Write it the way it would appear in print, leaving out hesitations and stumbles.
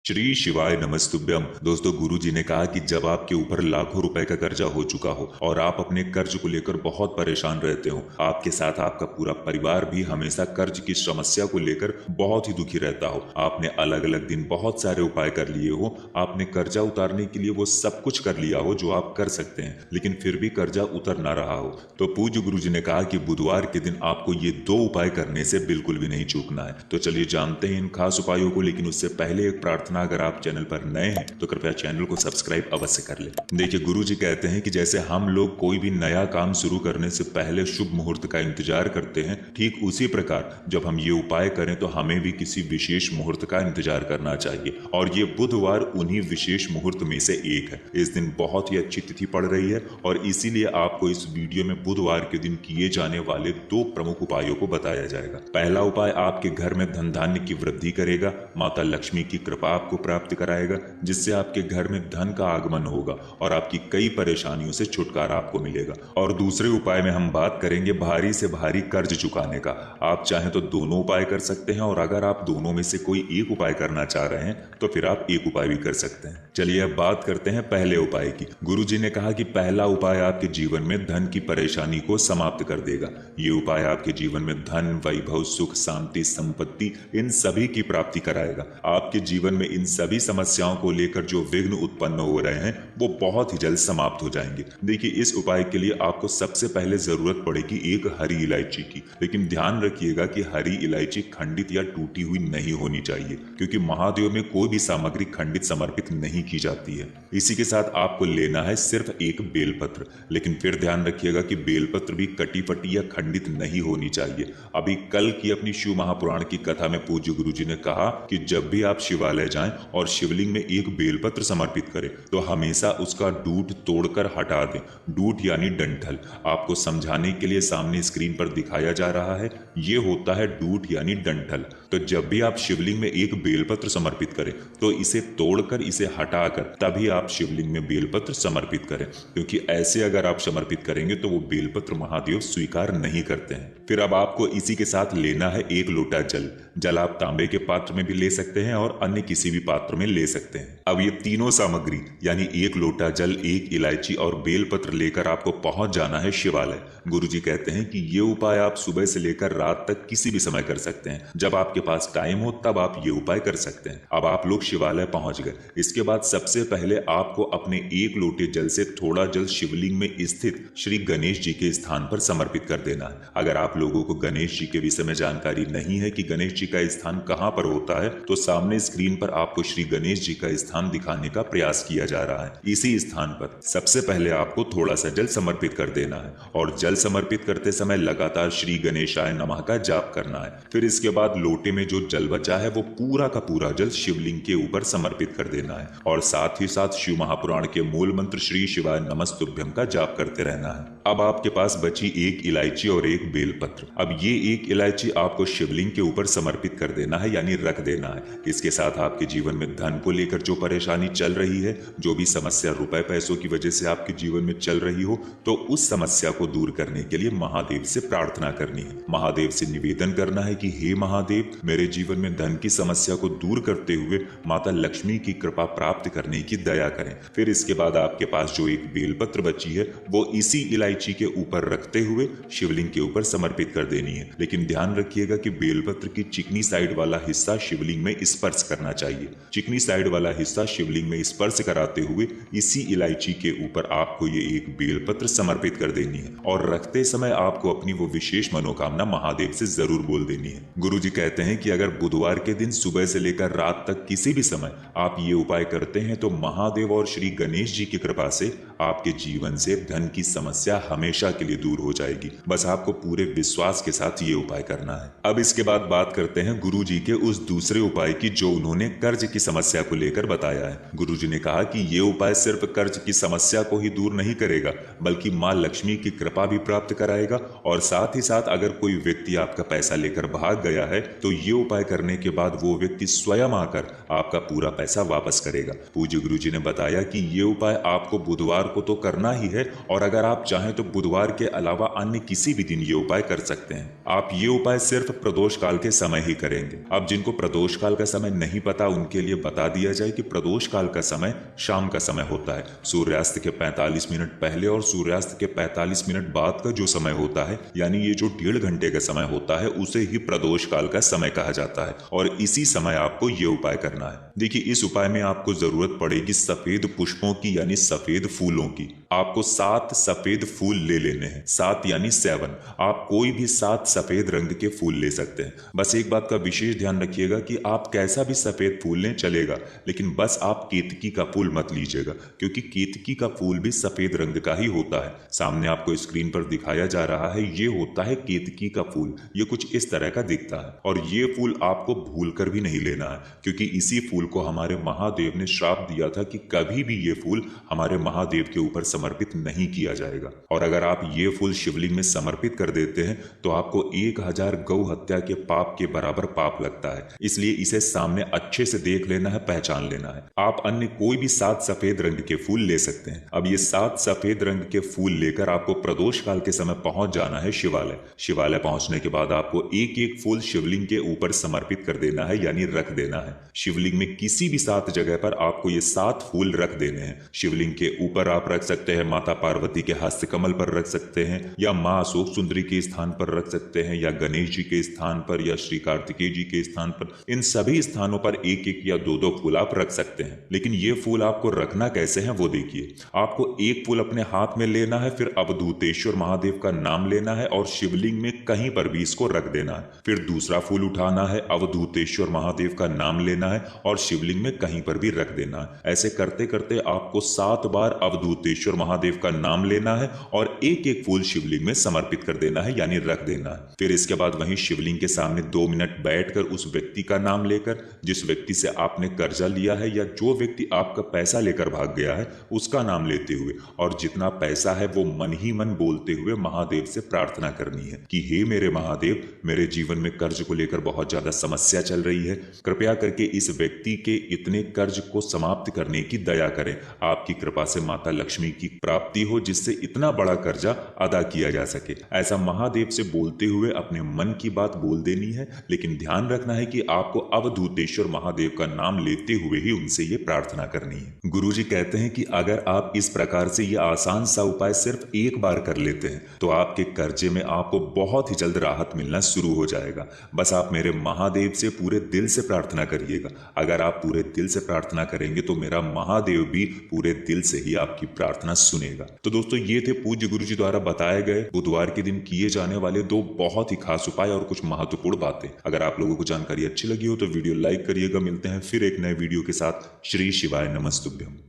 श्री शिवाय नमस्तुभ्यम। दोस्तों, गुरुजी ने कहा कि जब आपके ऊपर लाखों रुपए का कर्जा हो चुका हो और आप अपने कर्ज को लेकर बहुत परेशान रहते हो, आपके साथ आपका पूरा परिवार भी हमेशा कर्ज की समस्या को लेकर बहुत ही दुखी रहता हो, आपने अलग अलग दिन बहुत सारे उपाय कर लिए हो, आपने कर्जा उतारने के लिए वो सब कुछ कर लिया हो जो आप कर सकते हैं, लेकिन फिर भी कर्जा उतर ना रहा हो, तो पूज्य गुरुजी ने कहा कि बुधवार के दिन आपको ये दो उपाय करने से बिल्कुल भी नहीं चूकना है। तो चलिए जानते हैं इन खास उपायों को, लेकिन उससे पहले एक प्रार्थना, अगर आप चैनल पर नए हैं तो कृपया चैनल को सब्सक्राइब अवश्य कर लें। देखिए, गुरुजी कहते हैं कि जैसे हम लोग कोई भी नया काम शुरू करने से पहले शुभ मुहूर्त का इंतजार करते हैं, ठीक उसी प्रकार जब हम ये उपाय करें तो हमें भी किसी विशेष मुहूर्त का इंतजार करना चाहिए, और ये बुधवार उन्हीं विशेष मुहूर्त में से एक है। इस दिन बहुत ही अच्छी तिथि पड़ रही है और इसीलिए आपको इस वीडियो में बुधवार के दिन किए जाने वाले दो प्रमुख उपायों को बताया जाएगा। पहला उपाय आपके घर में धन धान्य की वृद्धि करेगा, माता लक्ष्मी की कृपा आपको प्राप्त कराएगा, जिससे आपके घर में धन का आगमन होगा और आपकी कई परेशानियों से छुटकारा आपको मिलेगा। और दूसरे उपाय में हम बात करेंगे भारी से भारी कर्ज चुकाने का। आप चाहें तो दोनों उपाय कर सकते हैं, और अगर आप दोनों में से कोई एक उपाय करना चाह रहे हैं तो फिर आप एक उपाय भी कर सकते हैं। चलिए अब बात करते हैं पहले उपाय की। गुरुजी ने कहा कि पहला उपाय आपके जीवन में धन की परेशानी को समाप्त कर देगा। ये उपाय आपके जीवन में धन, वैभव, सुख, शांति, संपत्ति, इन सभी की प्राप्ति कराएगा। आपके जीवन में इन सभी समस्याओं को लेकर जो विघ्न उत्पन्न हो रहे हैं वो बहुत ही जल्द समाप्त हो जाएंगे। देखिए, इस उपाय के लिए आपको सबसे पहले जरूरत पड़ेगी एक हरी इलायची की, लेकिन ध्यान रखिएगा कि हरी इलायची खंडित या टूटी हुई नहीं होनी चाहिए, क्योंकि महादेव में कोई भी सामग्री खंडित समर्पित नहीं की जाती है। इसी के साथ आपको लेना है सिर्फ एक बेलपत्र, लेकिन फिर ध्यान रखिएगा कि बेलपत्र भी कटी फटी या खंडित नहीं होनी चाहिए। अभी कल की अपनी शिव महापुराण की कथा में पूज्य गुरुजी ने कहा कि जब भी आप शिवालय जाएं और शिवलिंग में एक बेलपत्र समर्पित करें तो हमेशा उसका डूट तोड़कर हटा दें। डूट यानी डंठल, आपको समझाने के लिए सामने स्क्रीन पर दिखाया जा रहा है, ये होता है डूट यानी डंठल। तो जब भी आप शिवलिंग में एक बेलपत्र समर्पित करें तो इसे तोड़कर, इसे हटाकर तभी आप शिवलिंग में बेलपत्र समर्पित करें, क्योंकि ऐसे अगर आप समर्पित करेंगे तो वो बेलपत्र महादेव स्वीकार नहीं करते हैं। फिर अब आपको इसी के साथ लेना है एक लोटा जल। जल आप तांबे के पात्र में भी ले सकते हैं और अन्य किसी भी पात्र में ले सकते हैं। अब ये तीनों सामग्री यानी एक लोटा जल, एक इलायची और बेलपत्र लेकर आपको पहुंच जाना है शिवालय। गुरुजी कहते हैं कि ये उपाय आप सुबह से लेकर रात तक किसी भी समय कर सकते हैं। जब आपके पास टाइम हो तब आप ये उपाय कर सकते हैं। अब आप लोग शिवालय पहुंच गए। इसके बाद सबसे पहले आपको अपने एक लोटे जल से थोड़ा जल शिवलिंग में स्थित श्री गणेश जी के स्थान पर समर्पित कर देना है। अगर आप लोगों को गणेश जी के विषय में जानकारी नहीं है कि गणेश जी का स्थान कहां पर होता है, तो सामने स्क्रीन पर आपको श्री गणेश जी का स्थान दिखाने का प्रयास किया जा रहा है। इसी स्थान पर सबसे पहले आपको थोड़ा सा जल समर्पित कर देना है, और जल समर्पित करते समय लगातार श्री गणेशाय नमः का जाप करना है। फिर इसके बाद लोटे में जो जल बचा है वो पूरा का पूरा जल शिवलिंग के ऊपर समर्पित कर देना है, और साथ ही साथ शिव महापुराण के मूल मंत्र श्री शिवाय नमस्तुभ्यम का जाप करते रहना है। अब आपके पास बची एक इलायची और एक बेलपत्र। अब ये एक इलायची आपको शिवलिंग के ऊपर समर्पित कर देना है, यानी रख देना है। इसके साथ आपके जीवन में धन को लेकर जो परेशानी चल रही है, जो भी समस्या रुपए पैसों की वजह से आपके जीवन में चल रही हो, तो उस समस्या को दूर करने के लिए महादेव से प्रार्थना करनी है। महादेव से निवेदन करना है कि हे महादेव, मेरे जीवन में धन की समस्या को दूर करते हुए माता लक्ष्मी की कृपा प्राप्त करने की दया करें। फिर इसके बाद आपके पास जो एक बेलपत्र बची है वो इसी इलायची के ऊपर रखते हुए शिवलिंग के ऊपर समर्पित कर देनी है, लेकिन ध्यान रखिएगा कि बेलपत्र की चिकनी साइड वाला हिस्सा शिवलिंग में स्पर्श करना चाहिए। चिकनी साइड वाला हिस्सा शिवलिंग में स्पर्श कराते हुए इसी इलायची के ऊपर आपको ये एक बेलपत्र समर्पित कर देनी है, और रखते समय आपको अपनी वो विशेष मनोकामना महादेव से जरूर बोल देनी है। गुरुजी कहते हैं कि अगर बुधवार के दिन सुबह से लेकर रात तक किसी भी समय आप ये उपाय करते हैं तो महादेव और श्री गणेश जी की कृपा से आपके जीवन से धन की समस्या हमेशा के लिए दूर हो जाएगी। बस आपको पूरे विश्वास के साथ ये उपाय करना है। अब इसके बाद बात करते हैं गुरुजी के उस दूसरे उपाय की जो उन्होंने कर्ज की समस्या को लेकर बताया है। गुरुजी ने कहा कि ये उपाय सिर्फ कर्ज की समस्या को ही दूर नहीं करेगा, बल्कि मां लक्ष्मी की कृपा भी प्राप्त कराएगा, और साथ ही साथ अगर कोई व्यक्ति आपका पैसा लेकर भाग गया है तो ये उपाय करने के बाद वो व्यक्ति स्वयं आकर आपका पूरा पैसा वापस करेगा। पूज्य गुरुजी ने बताया कि ये उपाय आपको बुधवार बुधवार को तो करना ही है, और अगर आप चाहें तो बुधवार के अलावा अन्य किसी भी दिन ये उपाय कर सकते हैं। आप ये उपाय सिर्फ प्रदोष काल के समय ही करेंगे। अब जिनको प्रदोष काल का समय नहीं पता उनके लिए बता दिया जाए कि प्रदोष काल का समय शाम का समय होता है। सूर्यास्त के 45 मिनट पहले और सूर्यास्त के 45 मिनट बाद का जो समय होता है, यानी ये जो 1.5 घंटे का समय होता है, उसे ही प्रदोष काल का समय कहा जाता है। और इसी समय आपको ये उपाय करना है। देखिए, इस उपाय में आपको जरूरत पड़ेगी सफेद पुष्पों की, यानी सफेद फूलों की। आपको 7 सफेद फूल ले लेने हैं, 7 यानी 7। आप कोई भी 7 सफेद रंग के फूल ले सकते हैं। बस एक बात का विशेष ध्यान रखिएगा कि आप कैसा भी सफेद फूल लें चलेगा, लेकिन बस आप केतकी का फूल मत लीजिएगा, क्योंकि केतकी का फूल भी सफेद रंग का ही होता है। सामने आपको स्क्रीन पर दिखाया जा रहा है, ये होता है केतकी का फूल। ये कुछ इस तरह का दिखता है, और ये फूल आपको भूल कर भी नहीं लेना है, क्योंकि इसी फूल को हमारे महादेव ने श्राप दिया था कि कभी भी ये फूल हमारे महादेव के ऊपर समर्पित नहीं किया जाएगा। और अगर आप ये फूल शिवलिंग में समर्पित कर देते हैं तो आपको 1000 गौ हत्या के पाप के बराबर पाप लगता है। इसलिए इसे सामने अच्छे से देख लेना है, पहचान लेना है। आप अन्य कोई भी 7 सफेद रंग के फूल ले सकते हैं। अब ये 7 सफेद रंग के फूल लेकर आपको प्रदोष काल के समय पहुंच जाना है शिवालय। शिवालय पहुंचने के बाद आपको एक एक फूल शिवलिंग के ऊपर समर्पित कर देना है, यानी रख देना है। शिवलिंग में किसी भी 7 जगह पर आपको ये 7 फूल रख देने हैं। शिवलिंग के ऊपर आप रख सकते हैं, माता पार्वती के हस्त कमल पर रख सकते हैं, या मां अशोक सुंदरी के स्थान पर रख सकते हैं, या गणेश जी के स्थान पर, या श्री कार्तिकेय जी के स्थान पर। इन सभी स्थानों पर एक एक या 2-2 फूल आप रख सकते हैं। लेकिन ये फूल आपको रखना कैसे है वो देखिए। आपको एक फूल अपने हाथ में लेना है, फिर अवधूतेश्वर महादेव का नाम लेना है और शिवलिंग में कहीं पर भी इसको रख देना है। फिर दूसरा फूल उठाना है, अवधूतेश्वर महादेव का नाम लेना है और शिवलिंग में कहीं पर भी रख देना है। ऐसे करते करते आपको 7 बार अवधूतेश्वर महादेव का नाम लेना है और एक एक फूल शिवलिंग में समर्पित कर देना है, यानी रख देना है। फिर इसके बाद वहीं शिवलिंग के सामने 2 मिनट बैठकर उस व्यक्ति का नाम लेकर, जिस व्यक्ति से आपने कर्जा लिया है या जो व्यक्ति आपका पैसा लेकर भाग गया है, उसका नाम लेते हुए और जितना पैसा है वो मन ही मन बोलते हुए महादेव से प्रार्थना करनी है कि हे मेरे महादेव, मेरे जीवन में कर्ज को लेकर बहुत ज्यादा समस्या चल रही है, कृपया करके इस व्यक्ति के इतने कर्ज को समाप्त करने की दया करें। आपकी कृपा से माता लक्ष्मी की प्राप्ति हो, जिससे इतना बड़ा कर्जा अदा किया जा सके। ऐसा महादेव से बोलते हुए अपने मन की बात बोल देनी है, लेकिन ध्यान रखना है कि आपको अवधूतेश्वर महादेव का नाम लेते हुए ही उनसे ये प्रार्थना करनी है। गुरुजी कहते हैं कि अगर आप इस प्रकार से ये आसान सा उपाय सिर्फ एक बार कर लेते हैं तो आपके कर्जे में आपको बहुत ही जल्द राहत मिलना शुरू हो जाएगा। बस आप मेरे महादेव से पूरे दिल से प्रार्थना करिएगा। अगर आप पूरे दिल से प्रार्थना करेंगे तो मेरा महादेव भी पूरे दिल से ही आपकी प्रार्थना सुनेगा। तो दोस्तों, ये थे पूज्य गुरुजी द्वारा बताए गए बुधवार के दिन किए जाने वाले 2 बहुत ही खास उपाय और कुछ महत्वपूर्ण बातें। अगर आप लोगों को जानकारी अच्छी लगी हो तो वीडियो लाइक करिएगा। मिलते हैं फिर एक नए वीडियो के साथ। श्री शिवाय नमस्तुभ्यम।